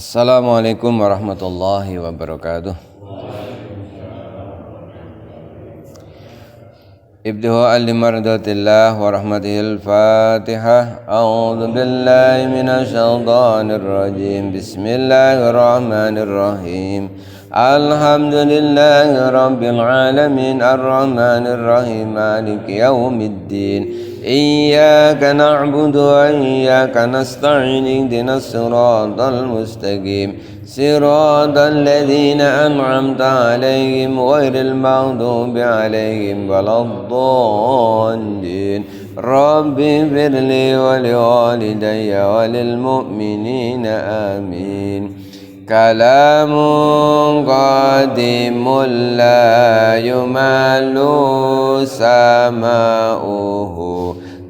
Assalamualaikum warahmatullahi wabarakatuh. Ibtidaa'an limardatillah wa rahmatihil Fatihah. A'udzu billahi minasy syaithanir rajim. Bismillahirrahmanirrahim. Alhamdulillahi rabbil alamin arrahmanir rahim maliki yaumiddin. Iyyaka na'budu wa iyyaka nasta'in ihdinas siratal mustaqim. صراط الذين أنعمت عليهم غير المغضوب عليهم ولا الضالين رب اغفر لي ولوالدي وللمؤمنين آمين كلام قادم لا يمل سماؤه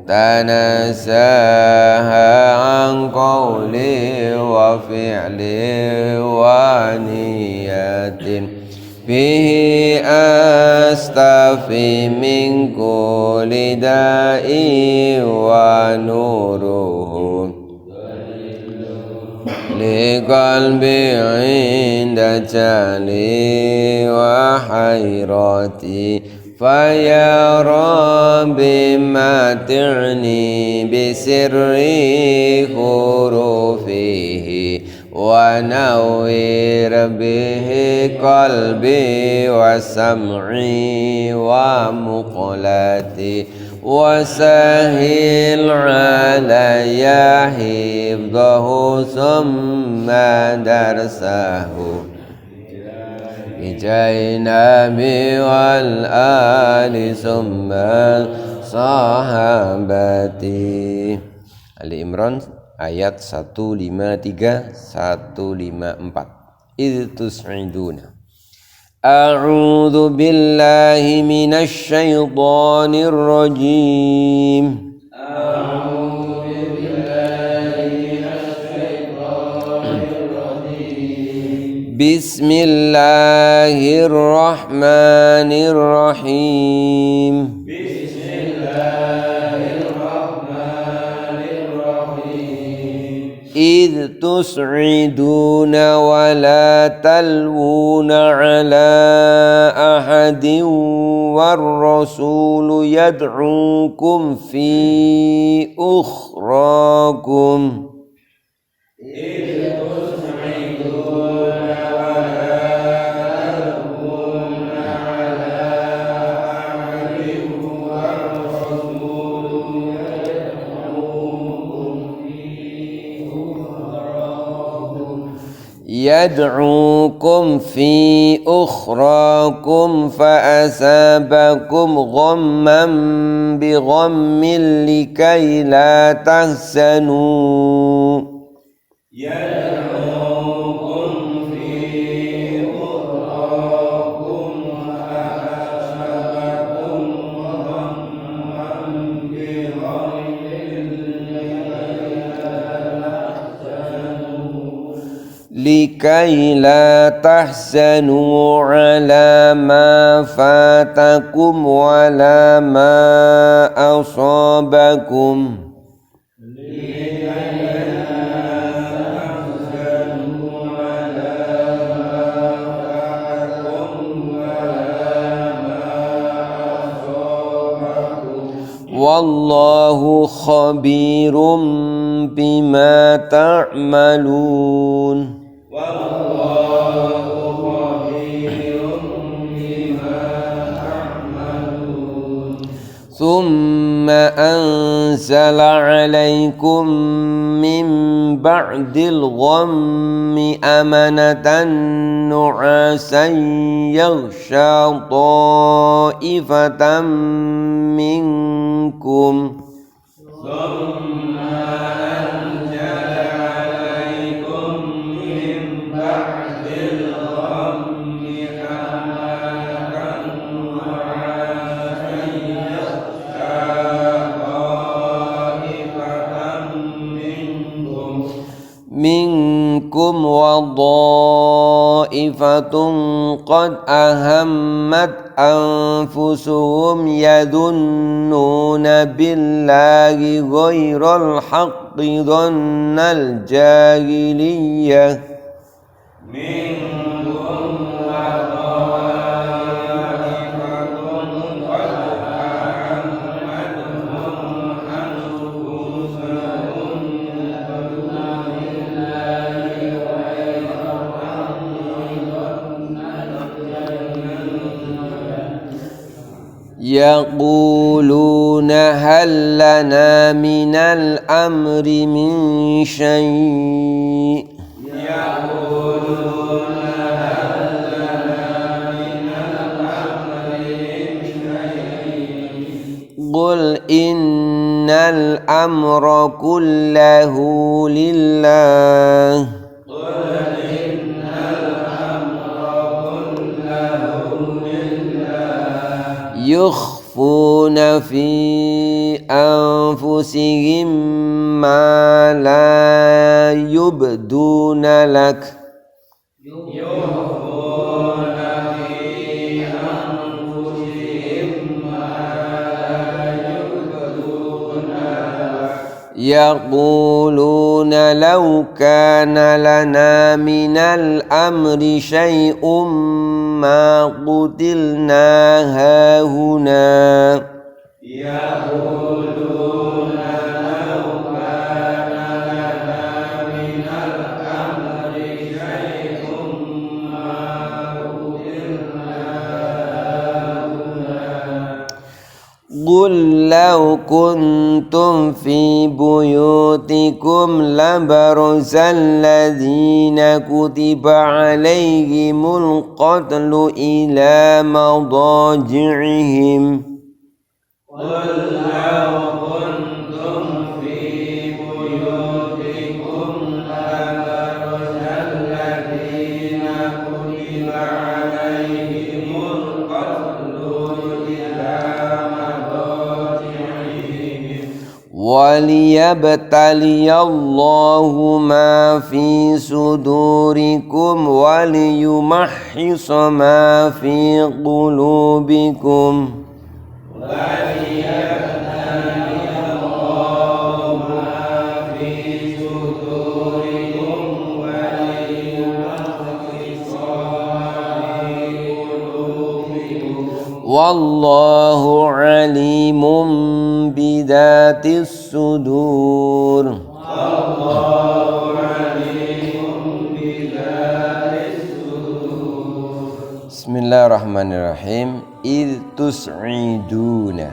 تنزه عن قولي وفعلي ونية به أستفي من كل داء ونوره لقلبي عند جهلي وحيرتي فيا ربي متعني بسر حروفه ونوّر به قلبي وسمعي ومقلتي وسهل علي حفظه ثم درسه Bijainabi wal ali summa sahabati. Ali Imran ayat 153 154. Idh tus'iduna. A'udzu billahi minasy syaithanir rajim. Bismillahirrahmanirrahim. Bismillahirrahmanirrahim. Idh tus'iduna wa la talwuna ala ahadin war rasulu yad'ukum fi ukhrakum. Yad'ukum fi ukhrakum fa asabakum ghamman bi ghammin likay la tahzanu. Yad'ukum fi ukhrakum fa asabakum ghamman bi ghammin likai la tahzanu ala ma fatakum wa la ma asabakum. Wallahu khabirum bima ta'malun. ثم أنزل عليكم من بعد الغم أمنة نعاسا يغشى طائفة منكم. Minkum wa dha'ifatun qad ahammat anfusuhum yadunnuna billahi ghairal haqqi dhannal jahiliyah. Yaquluna hal lana minal amri min syai' Qul innal amra kullahu lillah yukhfuna fi anfusihim ma la yubduna lak yaquluna law kana lana minal amri syai'um ma qutilna hahuna yaquluna law kana lana minal amri syai'um ma qutilna hahuna qul law kuntum fi buyutikum labarazal ladzina kutiba alaihimul qatlu ila madaji'ihim qul law kuntum fi buyutikum labarazal ladzina kutiba alaihimul qatlu ila waliyabtaliyallahu ma fi sudurikum waliyumahhisa ma fi qulubikum waliyabtaliyallahu ma fi sudurikum waliyumahhisa ma fi qulubikum wallahu alimun bidatis sudur wallahu alimun bidatis sudur Bismillahirrahmanirrahim id tus'iduna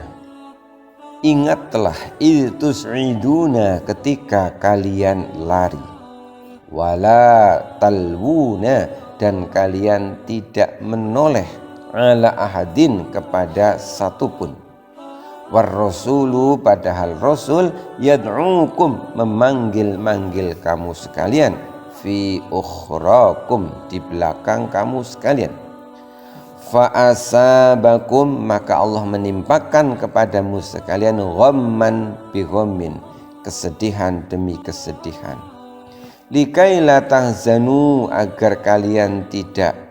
ingatlah id tus'iduna ketika kalian lari wala talwuna dan kalian tidak menoleh ala ahadin kepada satupun warrasulu padahal rasul yad'ukum memanggil-manggil kamu sekalian fi ukhrakum di belakang kamu sekalian fa asabakum maka Allah menimpakan kepadamu sekalian ghamman bi ghammin kesedihan demi kesedihan likai la tahzanu agar kalian tidak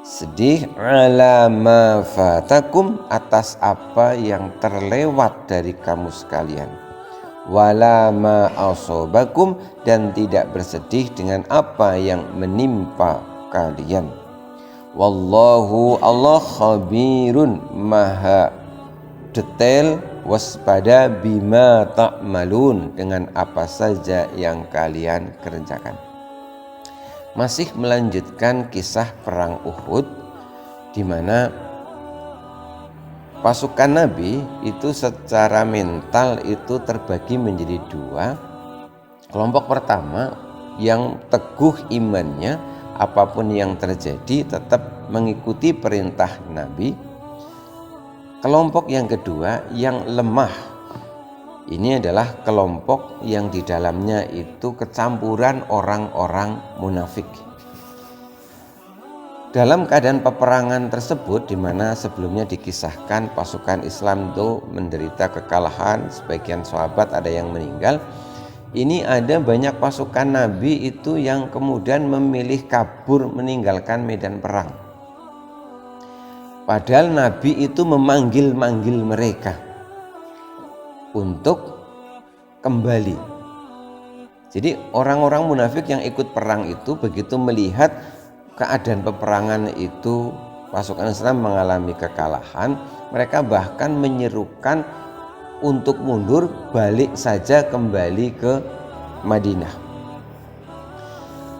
sedih ala ma fatakum atas apa yang terlewat dari kamu sekalian wala ma asobakum dan tidak bersedih dengan apa yang menimpa kalian wallahu Allah khabirun maha detail waspada bima ta'malun dengan apa saja yang kalian kerjakan. Masih melanjutkan kisah perang Uhud di mana pasukan Nabi itu secara mental itu terbagi menjadi dua. Kelompok pertama yang teguh imannya, apapun yang terjadi tetap mengikuti perintah Nabi. Kelompok yang kedua yang lemah. Ini adalah kelompok yang di dalamnya itu kecampuran orang-orang munafik. Dalam keadaan peperangan tersebut, di mana sebelumnya dikisahkan pasukan Islam itu menderita kekalahan, sebagian sahabat ada yang meninggal. Ini ada banyak pasukan Nabi itu yang kemudian memilih kabur meninggalkan medan perang. Padahal Nabi itu memanggil-manggil mereka untuk kembali. Jadi orang-orang munafik yang ikut perang itu begitu melihat keadaan peperangan itu pasukan Islam mengalami kekalahan, mereka bahkan menyerukan untuk mundur, balik saja kembali ke Madinah.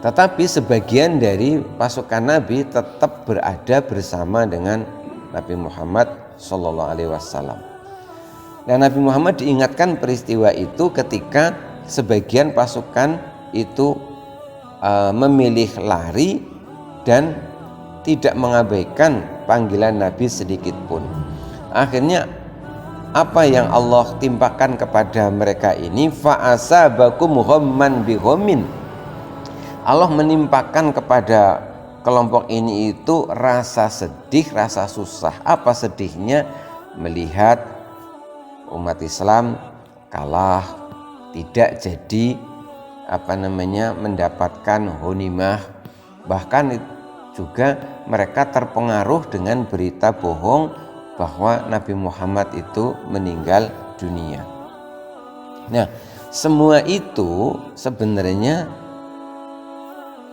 Tetapi sebagian dari pasukan Nabi tetap berada bersama dengan Nabi Muhammad SAW. Dan Nabi Muhammad diingatkan peristiwa itu ketika sebagian pasukan itu memilih lari dan tidak mengabaikan panggilan Nabi sedikit pun. Akhirnya apa yang Allah timpakan kepada mereka ini, fa'asabakum ghamman bi ghammin. Allah menimpakan kepada kelompok ini itu rasa sedih, rasa susah. Apa sedihnya? Melihat umat Islam kalah, tidak jadi mendapatkan ghanimah. Bahkan juga mereka terpengaruh dengan berita bohong bahwa Nabi Muhammad itu meninggal dunia. Nah, semua itu sebenarnya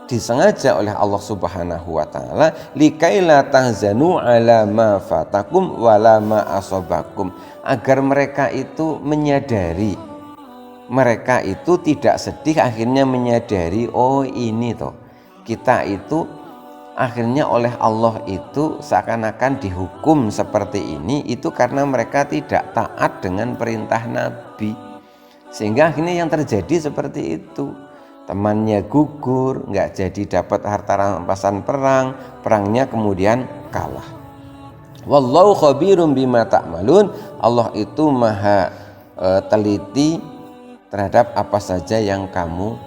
disengaja oleh Allah Subhanahu wa taala likaila tahzanu ala ma fatakum wala ma asobakum, agar mereka itu menyadari, mereka itu tidak sedih, akhirnya menyadari, oh ini toh kita itu akhirnya oleh Allah itu seakan-akan dihukum seperti ini, itu karena mereka tidak taat dengan perintah Nabi, sehingga akhirnya yang terjadi seperti itu. Temannya gugur, nggak jadi dapat harta rampasan perang, perangnya kemudian kalah. Wallahu khabirum bima ta'malun. Allah itu maha teliti terhadap apa saja yang kamu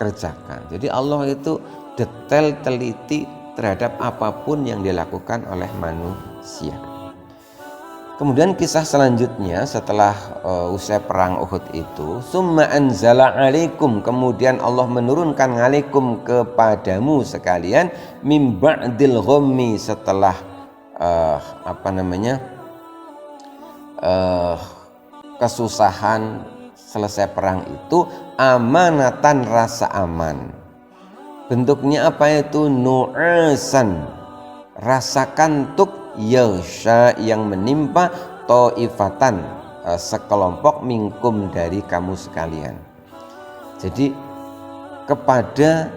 kerjakan. Jadi Allah itu detail teliti terhadap apapun yang dilakukan oleh manusia. Kemudian kisah selanjutnya setelah usai perang Uhud itu, summa anzala alaikum, kemudian Allah menurunkan alaikum kepadamu sekalian, mim ba'dil ghammi, setelah kesusahan selesai perang itu, amanatan, rasa aman. Bentuknya apa itu? Nu'asan, rasa kantuk, yaghsha, yang menimpa, ta'ifatan, sekelompok, minkum, dari kamu sekalian. Jadi kepada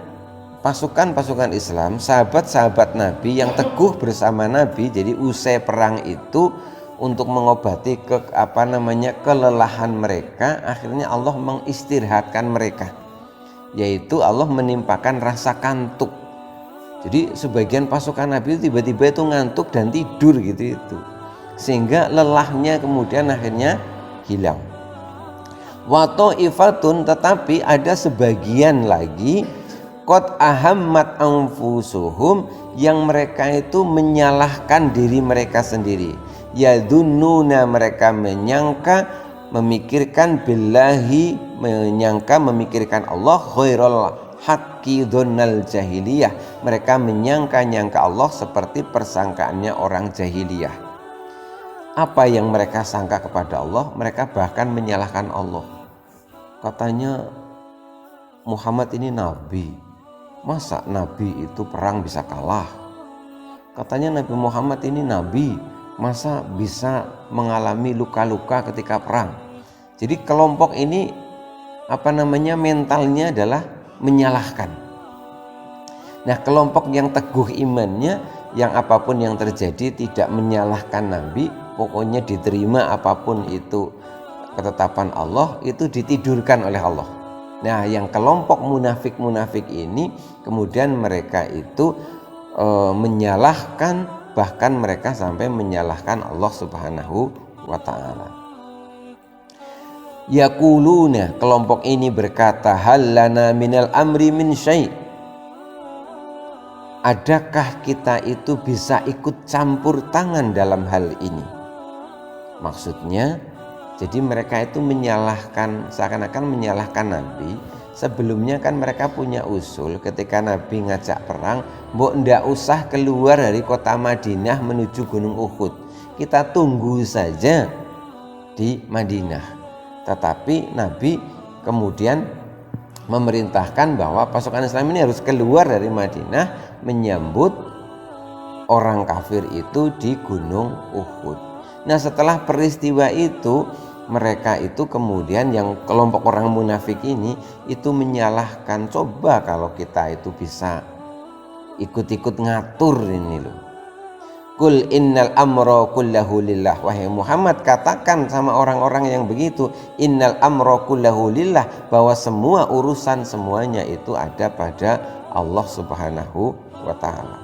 pasukan-pasukan Islam, sahabat-sahabat Nabi yang teguh bersama Nabi, jadi usai perang itu untuk mengobati kelelahan mereka, akhirnya Allah mengistirahatkan mereka, yaitu Allah menimpakan rasa kantuk. Jadi sebagian pasukan Nabi itu tiba-tiba itu ngantuk dan tidur gitu itu, sehingga lelahnya kemudian akhirnya hilang. Wa ta'ifatun, tetapi ada sebagian lagi, qad ahammat anfusuhum, yang mereka itu menyalahkan diri mereka sendiri. Yadunnuna, mereka menyangka, memikirkan, billahi, menyangka, memikirkan Allah, khairal haqqi dhonnal jahiliyah, mereka menyangka-nyangka Allah seperti persangkaannya orang jahiliyah. Apa yang mereka sangka kepada Allah, mereka bahkan menyalahkan Allah. Katanya Muhammad ini nabi, masa nabi itu perang bisa kalah? Katanya Nabi Muhammad ini nabi, masa bisa mengalami luka-luka ketika perang? Jadi kelompok ini mentalnya adalah menyalahkan. Nah, kelompok yang teguh imannya, yang apapun yang terjadi tidak menyalahkan Nabi, pokoknya diterima apapun itu ketetapan Allah, itu ditidurkan oleh Allah. Nah, yang kelompok munafik ini kemudian mereka itu menyalahkan, bahkan mereka sampai menyalahkan Allah Subhanahu wa ta'ala. Yaquluna, kelompok ini berkata, hal lana minal amri min syai', adakah kita itu bisa ikut campur tangan dalam hal ini? Maksudnya, jadi mereka itu menyalahkan, seakan-akan menyalahkan Nabi. Sebelumnya kan mereka punya usul, ketika Nabi ngajak perang, mbok ndak usah keluar dari kota Madinah menuju Gunung Uhud, kita tunggu saja di Madinah. Tetapi Nabi kemudian memerintahkan bahwa pasukan Islam ini harus keluar dari Madinah menyambut orang kafir itu di Gunung Uhud. Nah, setelah peristiwa itu, mereka itu kemudian yang kelompok orang munafik ini itu menyalahkan, coba kalau kita itu bisa ikut-ikut ngatur ini loh. Qul innal amra kullahu lillah. Wahai Muhammad, katakan sama orang-orang yang begitu, innal amra kullahu lillah, bahwa semua urusan semuanya itu ada pada Allah Subhanahu wa taala.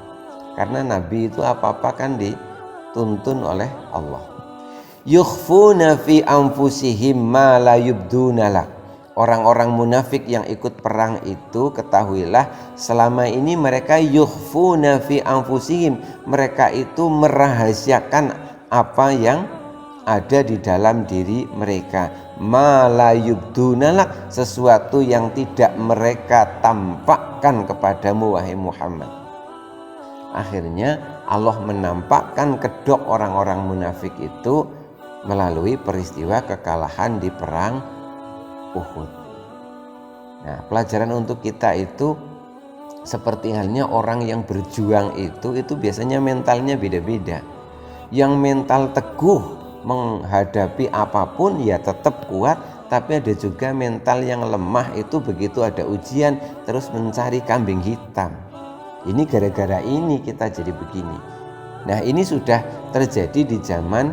Karena nabi itu apa-apa kan dituntun oleh Allah. Yukhfuna fi anfusihim ma la yubduna lak. Orang-orang munafik yang ikut perang itu, ketahuilah selama ini mereka yukhfuna fi anfusihim, mereka itu merahasiakan apa yang ada di dalam diri mereka. Ma la yubduna lak, sesuatu yang tidak mereka tampakkan kepadamu wahai Muhammad. Akhirnya Allah menampakkan kedok orang-orang munafik itu melalui peristiwa kekalahan di perang Uhud. Nah, pelajaran untuk kita itu seperti halnya orang yang berjuang itu biasanya mentalnya beda-beda. Yang mental teguh menghadapi apapun ya tetap kuat, tapi ada juga mental yang lemah itu begitu ada ujian terus mencari kambing hitam. Ini gara-gara ini kita jadi begini. Nah, ini sudah terjadi di zaman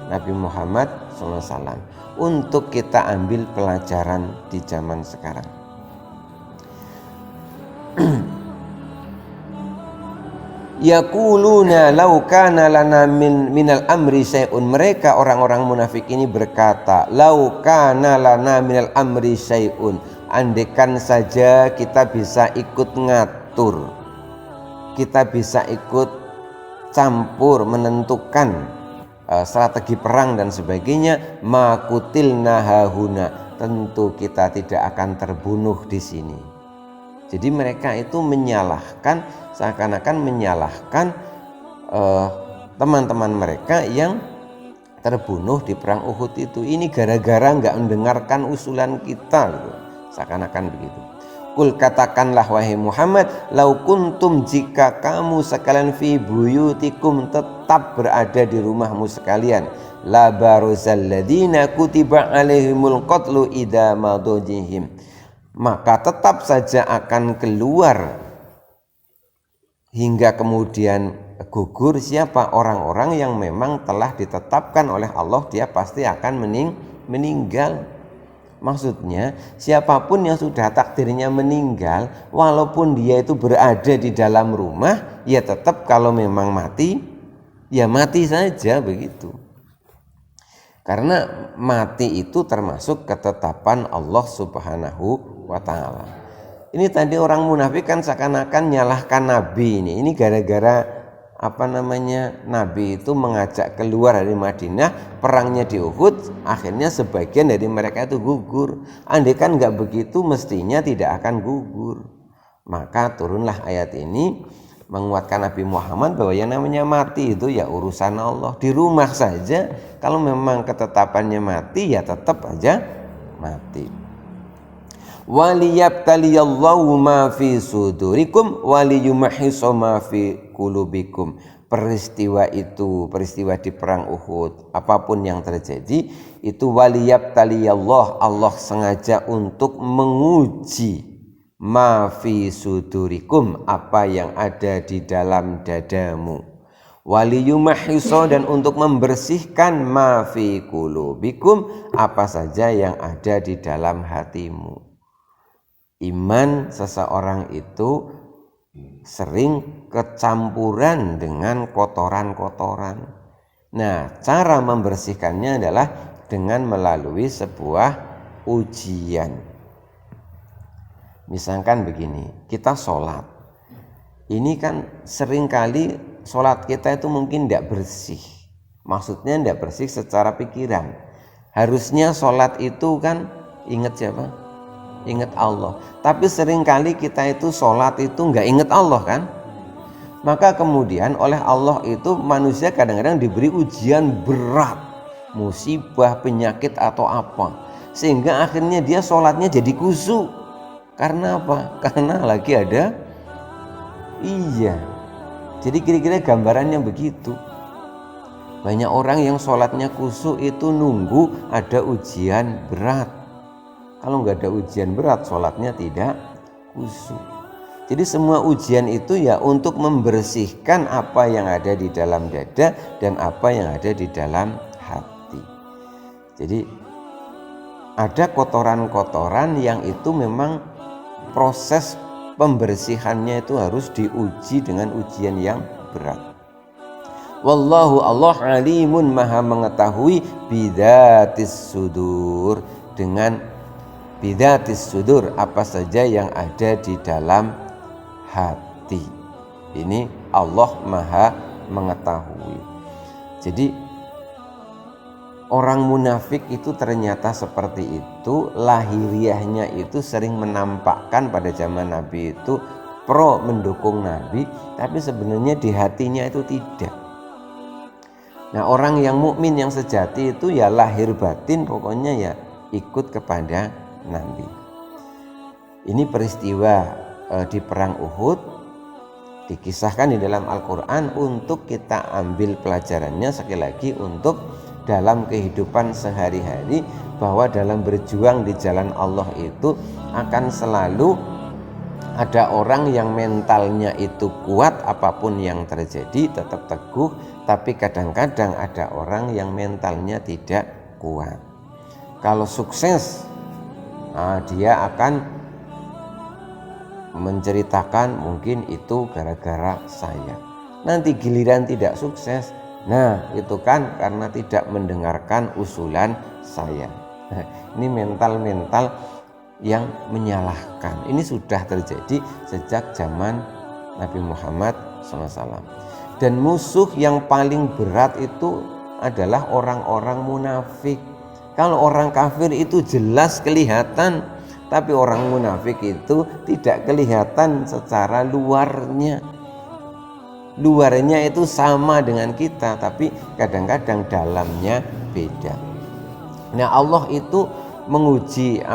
Nabi Muhammad SAW. Untuk kita ambil pelajaran di zaman sekarang. Yaquluna law kana lana minal amri syai'un. Mereka orang-orang munafik ini berkata, law kana lana minal amri syai'un, andaikan saja kita bisa ikut ngatur, kita bisa ikut campur menentukan strategi perang dan sebagainya, makutilna hahuna, tentu kita tidak akan terbunuh di sini. Jadi mereka itu menyalahkan, seakan-akan menyalahkan teman-teman mereka yang terbunuh di perang Uhud itu. Ini gara-gara nggak mendengarkan usulan kita, gitu. Seakan-akan begitu. Kul, katakanlah wahai Muhammad, lau kuntum, jika kamu sekalian fi buyutikum, tetap berada di rumahmu sekalian, la baruzal ladina kutiba alaihimul qatlu idza madujihim, maka tetap saja akan keluar hingga kemudian gugur siapa? Orang-orang yang memang telah ditetapkan oleh Allah dia pasti akan meninggal. Maksudnya siapapun yang sudah takdirnya meninggal, walaupun dia itu berada di dalam rumah, ya tetap kalau memang mati, ya mati saja begitu. Karena mati itu termasuk ketetapan Allah Subhanahu wa ta'ala. Ini tadi orang munafik kan seakan-akan nyalahkan Nabi ini. Ini gara-gara Nabi itu mengajak keluar dari Madinah, perangnya di Uhud, akhirnya sebagian dari mereka itu gugur. Andai kan nggak begitu mestinya tidak akan gugur. Maka turunlah ayat ini menguatkan Nabi Muhammad bahwa yang namanya mati itu ya urusan Allah. Di rumah saja kalau memang ketetapannya mati ya tetap aja mati. Waliyabtaliyallahu ma fi sudurikum waliyumahhisa ma fi qulubikum. Peristiwa itu, peristiwa di perang Uhud, apapun yang terjadi itu waliyabtaliyallah, Allah sengaja untuk menguji ma fi sudurikum, apa yang ada di dalam dadamu, waliyumahhisa, dan untuk membersihkan ma fi qulubikum, apa saja yang ada di dalam hatimu. Iman seseorang itu sering kecampuran dengan kotoran-kotoran. Nah, cara membersihkannya adalah dengan melalui sebuah ujian. Misalkan begini, kita sholat. Ini kan seringkali sholat kita itu mungkin tidak bersih. Maksudnya tidak bersih secara pikiran. Harusnya sholat itu kan ingat siapa? Ingat Allah. Tapi seringkali kita itu sholat itu nggak ingat Allah kan. Maka kemudian oleh Allah itu manusia kadang-kadang diberi ujian berat, musibah, penyakit atau apa, sehingga akhirnya dia sholatnya jadi khusyuk. Karena apa? Karena lagi ada iya. Jadi kira-kira gambarannya begitu. Banyak orang yang sholatnya khusyuk itu nunggu ada ujian berat. Kalau nggak ada ujian berat, sholatnya tidak khusyuk. Jadi semua ujian itu ya untuk membersihkan apa yang ada di dalam dada dan apa yang ada di dalam hati. Jadi ada kotoran-kotoran yang itu memang proses pembersihannya itu harus diuji dengan ujian yang berat. Wallahu Allah alimun maha mengetahui bidzatis sudur, dengan bidzatis sudur apa saja yang ada di dalam hati. Ini Allah maha mengetahui. Jadi orang munafik itu ternyata seperti itu, lahiriahnya itu sering menampakkan pada zaman Nabi itu pro mendukung Nabi, tapi sebenarnya di hatinya itu tidak. Nah, orang yang mukmin yang sejati itu ya lahir batin pokoknya ya ikut kepada Nabi. Ini peristiwa di perang Uhud dikisahkan di dalam Al-Quran untuk kita ambil pelajarannya sekali lagi untuk dalam kehidupan sehari-hari, bahwa dalam berjuang di jalan Allah itu akan selalu ada orang yang mentalnya itu kuat, apapun yang terjadi tetap teguh, tapi kadang-kadang ada orang yang mentalnya tidak kuat. Kalau sukses, dia akan menceritakan mungkin itu gara-gara saya. Nanti giliran tidak sukses, nah itu kan karena tidak mendengarkan usulan saya. Nah, ini mental-mental yang menyalahkan. Ini sudah terjadi sejak zaman Nabi Muhammad SAW. Dan musuh yang paling berat itu adalah orang-orang munafik. Kalau orang kafir itu jelas kelihatan, tapi orang munafik itu tidak kelihatan secara luarnya. Luarnya itu sama dengan kita, tapi kadang-kadang dalamnya beda. Nah, Allah itu menguji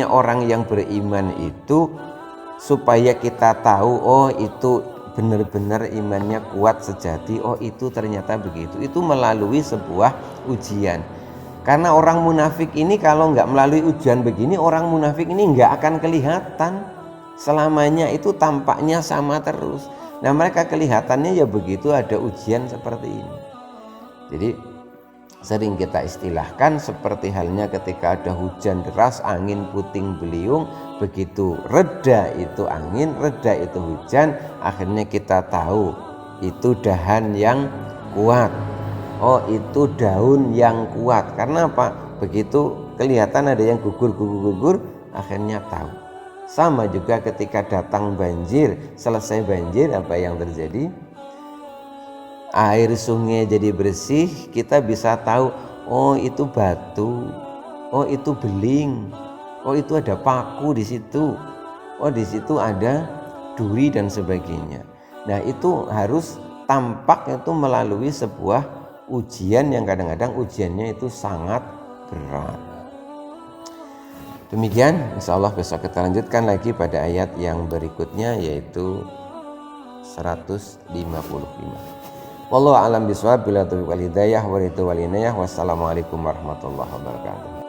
orang yang beriman itu supaya kita tahu, oh itu benar-benar imannya kuat sejati, oh itu ternyata begitu. Itu melalui sebuah ujian. Karena orang munafik ini kalau nggak melalui ujian begini, orang munafik ini nggak akan kelihatan. Selamanya itu tampaknya sama terus. Nah, mereka kelihatannya ya begitu ada ujian seperti ini. Jadi sering kita istilahkan seperti halnya ketika ada hujan deras, angin puting beliung, begitu reda itu angin, reda itu hujan, akhirnya kita tahu itu dahan yang kuat. Oh, itu daun yang kuat. Karena apa? Begitu kelihatan ada yang gugur, akhirnya tahu. Sama juga ketika datang banjir, selesai banjir apa yang terjadi? Air sungai jadi bersih, kita bisa tahu, oh itu batu, oh itu beling, oh itu ada paku di situ, oh di situ ada duri dan sebagainya. Nah, itu harus tampak itu melalui sebuah ujian yang kadang-kadang ujiannya itu sangat berat. Demikian, insya Allah besok kita lanjutkan lagi pada ayat yang berikutnya, yaitu 155. Wallahu a'lam bishawab, bila taufiq wal hidayah wa ridho wal inayah. Wassalamualaikum warahmatullahi wabarakatuh.